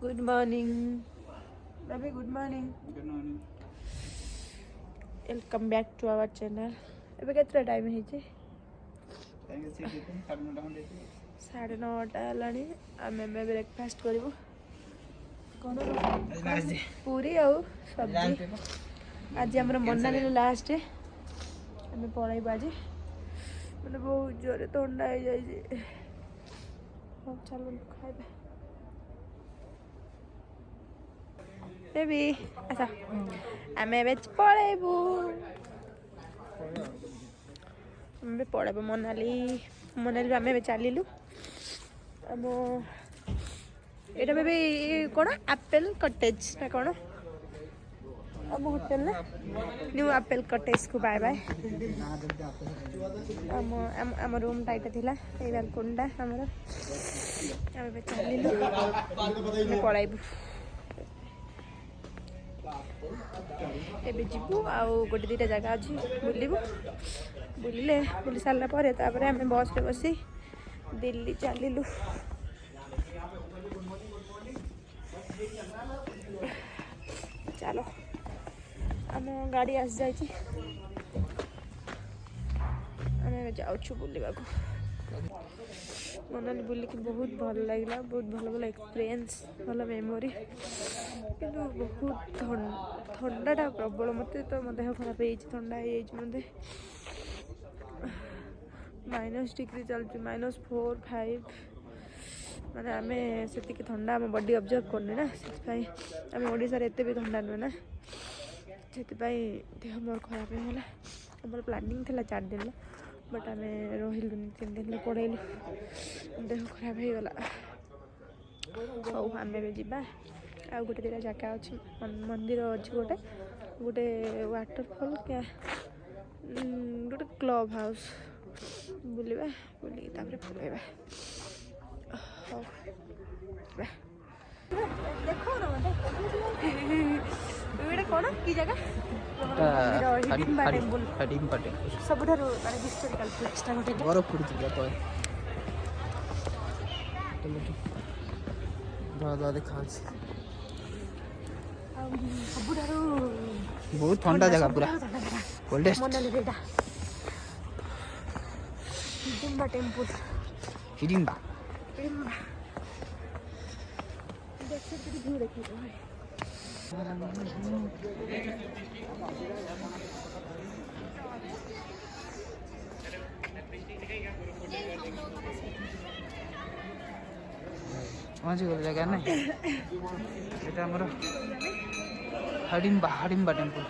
Good morning baby, good morning. Welcome back to our channel. एबे केतना time है? 9:30 हेलानी। आमे ब्रेकफास्ट करू कौन पूरी आउ सब्जी। आज आम मनाली लास्ट आम पलैबू। आज मैंने बहुत जोरे थंडा हो जाए। चलो खाइबा बेबी। अच्छा आम पलैबू पलैबू मनाली। मनाली आम चलू आम एटा बेबी कौन एप्पल कटेज ना कौन आम होटेल ना न्यू एप्पल कटेज को बाय बाय। आम रूम टाइट थिला ए बालकोनीटा आमर आम चलू पलैबू। एबे जीवु आउ गोटे दुईटा जगह अच्छी बुलबू। बुली सारा पर आम बस रे बसी दिल्ली चलू। चलो आम गाड़ी आसी जाइए। आम जाऊँ बुलवा को। मनाली बुलिक बहुत भल लगे। बहुत भल भल एक्सपीरियंस भल मेमोरी। कि बहुत ठंडाटा प्रबल मत तो मो देह खराब ठंडा मत -डिग्री चलती -4, 5 माने आम से ठंडा आम बॉडी ऑब्जर्व करनी ना से आम ओडिशा रे एते भी ठंडा नुहे ना से देह मोर खराब होगा। आम प्लानिंग था 4 दिन बट आम रही 3 दिन पड़ेलु देह खराब हो गला। हौ आम जा आ गोटे दुटा जगह अच्छी मंदिर अच्छी गोटे गोटे वाटरफॉल क्या गोटे क्लब हाउस बुलवा बुलिक पलैबा। देखो ना मत कौन की जगह हिडिंबा टेम्पल सबुठारु माने हिस्टोरिकल प्लेस टा गोटे बरफ पड़ुची तो देखा सबुठारु बहुत ठंडा जगह पूरा कोल्डेस्ट मनाली रेडा हिडिंबा टेम्पल हिडिंबा देखते व्यू देखते भाई। पहुँची गल जगह ना ये आमर हिडिंबा टेम्पल।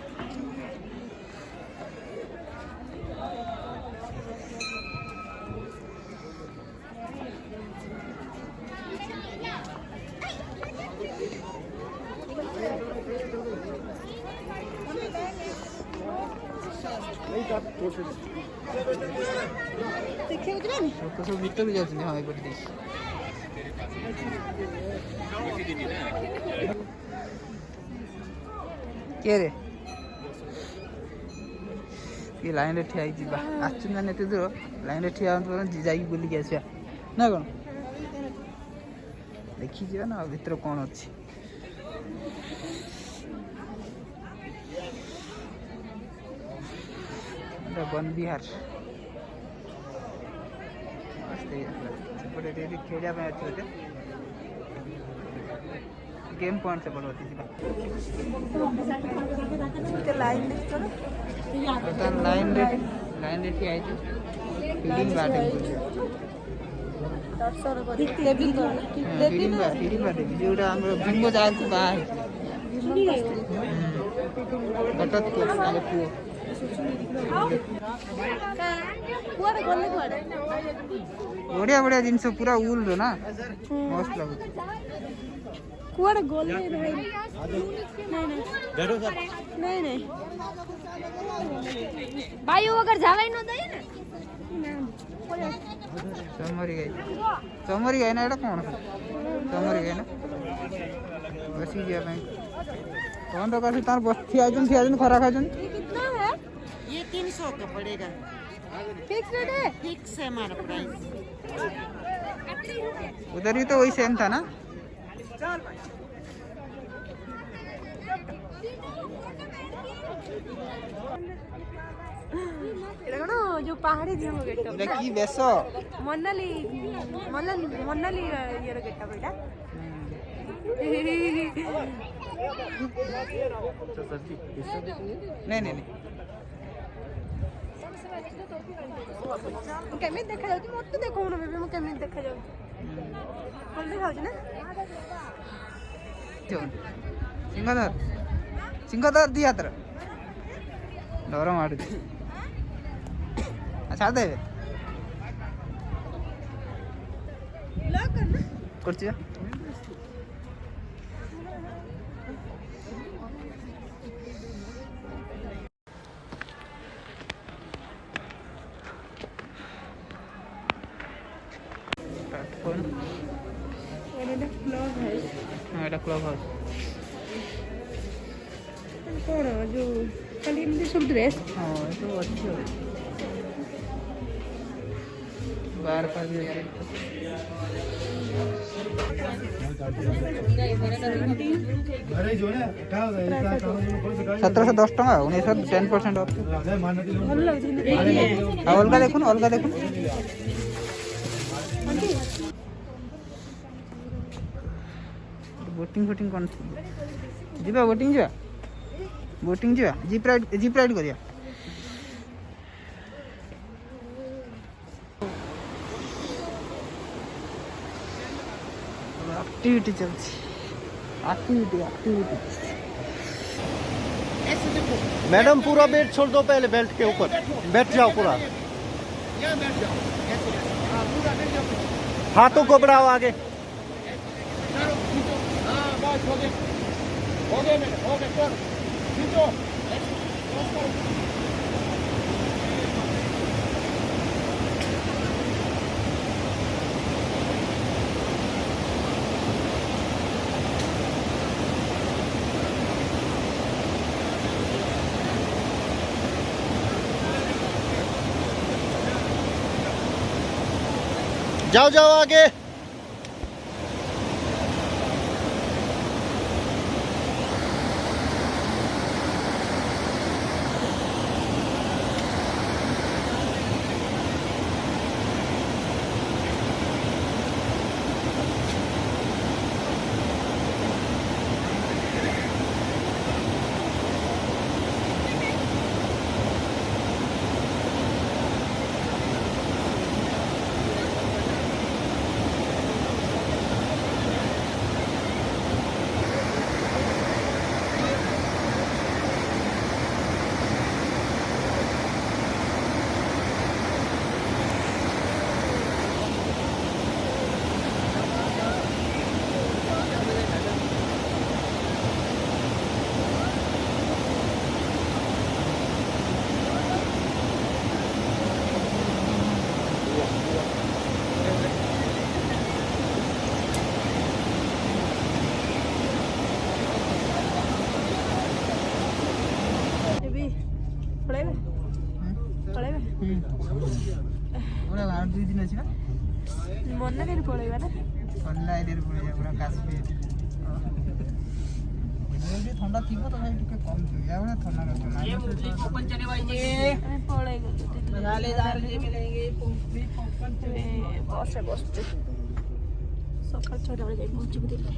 तो सब भीतर भी जाते हाँ एक के रे ये लाइन रे ठिया जीवा आसु ना एते दूर लाइन रे ठिया जाई बुली के आसिया ना कौन देखी जीवा ना भीतर कौन अच्छी वन विहार खेलिया अच्छे गेम पॉइंट से बड़ होती लाइन रे ठिया हिडिंबा देवी जोटा आम भीम जाए बाहर बढ़िया बढ़िया जिनस पूरा उल रो ना मस्त लगुच कुआडे गले भाई नहीं नहीं भाई वो अगर जावे न दई ना चमरी गई ना एटा कौन चमरी गई ना बसी जा कौन तो कैसे तार बस थिया खरा खा कितना है ये 300 का पड़ेगा। फिक्स रेट है? फिक्स है हमारा प्राइस। उधर ही तो वही सेम था ना এটা কোনো যে পাহাড়ি ঝিল গেটটা এটা কি বেশ মনালি মনালি ইয়ের গেটটা এটা नहीं नहीं नहीं କେମିତି ଦେଖାଯାଉଛି ମତେ ଦେଖଉନ ବେବି ମୁଁ କେମିତି ଦେଖାଯାଉଛି ଭଲ ଦେଖାଯାଉଛି ନା सिंहदर सिंहदर दी यात्रा डर मारुति अच्छा दे करछि এটা ক্লাব হাউস କ'ଣ ଯୋଉ ଖାଲି ଏମିତି ସବୁ ଡ୍ରେସ୍ ହଁ ଏସବୁ ଅଛି ଆଉ ବାର ପାର ବି ଅଛି 1710 ଟଙ୍କା 1910% ଅଫ୍ ଭଲ ଲାଗୁଛି ଆଉ ଅଲଗା ଦେଖୁନ बोटिंग फोटिंग कौन जीवा बोटिंग जीवा जीप राइड करिया एक्टिविटी चलती एक्टिविटी मैडम पूरा बेल्ट छोड़ दो पहले बेल्ट के ऊपर बैठ जाओ पूरा हाथों को बढ़ाओ आगे जाओ जाओ आगे पूरा 2 दिन अछि ना ମନାଲି ପଳେଇବା ନା ଥଣ୍ଡା ଏରିଆରେ ପଳେଇବା ପୁରା କାଶ୍ମୀର ଏଠି ଥଣ୍ଡା ଥିବ ତ ଭାଇ ଟିକେ କମ ଥିବ ୟା ଭଳିଆ ଥଣ୍ଡା ନଥିବ ଆମେ ପଳେଇ ଗଲୁ ବସ୍ରେ ବସୁଛୁ ସକାଳ 6ଟା ବେଳେ ଯାଇ ପହଞ୍ଚିବୁ ଦିଲ୍ଲୀ